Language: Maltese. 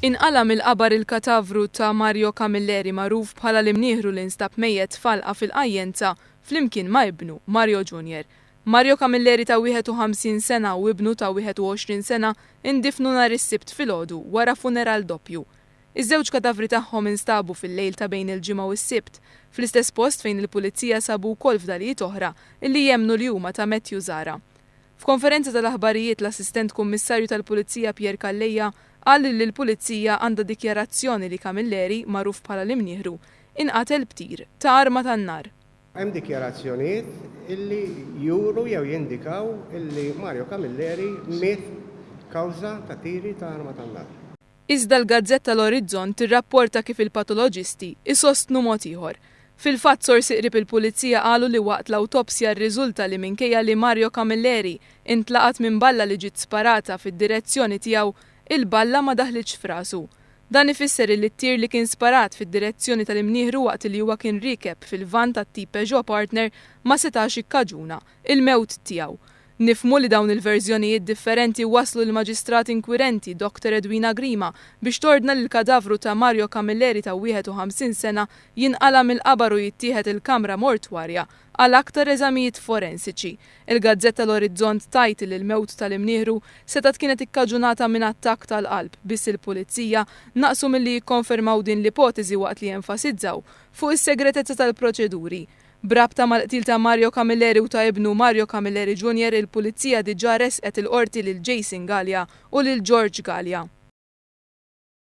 Inqala mill-qabar il-katavru ta' Mario Camilleri magħruf bħala l-imnieħru li nstab mejjed falqa fil-qajjenza flimkien ma' ibnu Mario Jr. Mario Camilleri ta' 51 sena u ibnu ta' 21 sena indifnu nhar is-Sibt filgħodu wara funeral doppju. Iż-żewġ kadavri tagħhom instabu fil-lejl ta' bejn il-ġimgħa u s-Sibt fl-istess post fejn il-pulizija sabu wkoll fdalijiet oħra illi jemmnu li huma ta' Matthew Zara. F'konferenza tal-aħbarijiet l-assistent kummissarju tal-Pulizija Pier Calleja qal li l-Pulizija għandha dikjarazzjoni li Camilleri, magħruf bħala l-imnieħru, inqatel btir ta' arma tan-nar. Hemm dikjarazzjonijiet illi juru jew jindikaw illi Mario Camilleri miet kawża ta' tiri ta' arma tan-nar. Iżda l-Gazzetta l-Orizzont tirrapporta kif il-patoloġisti isostnu mod ieħor. Fil-fatt sorsi qrib il-Pulizija qalu li waqt l-awtopsja rriżulta li minkejja li Mario Camilleri intlaqat minn balla li ġiet sparata fid-direzzjoni tiegħu il-balla ma daħlitx f'rasu. Dan ifisser li t-tir li kien sparat fid-direzzjoni tal-imnieħru waqt li huwa kien rikeb fil-van tat-tip Peugeot Partner ma setax ikkaġuna il-mewt tiegħu. Nifmu li dawn il-verżjonijiet differenti waslu l-maġistrat inkwirenti Dr. Edwina Grima biex tordna li l-kadavru ta' Mario Camilleri ta' 51 sena jinqala mill-qabar u jittieħed il-kamra mortwarja għal aktar eżamijiet forensiċi. Il-Gazzetta l-Orizzont tajt li l-mewt tal-imnieħru setat kienet ikkaġunata minn attakk tal-qalb biss il-Pulizija naqsu milli jikkonfermaw din l-ipotezi waqt li jenfasizzaw fuq is-segretezza tal-proċeduri. Brabta mal-qtil ta' Mario Camilleri u ta' ibnu Mario Camilleri Jr. il-Pulizija diġà resqet il-qorti lil Jason Galea u lil George Galea.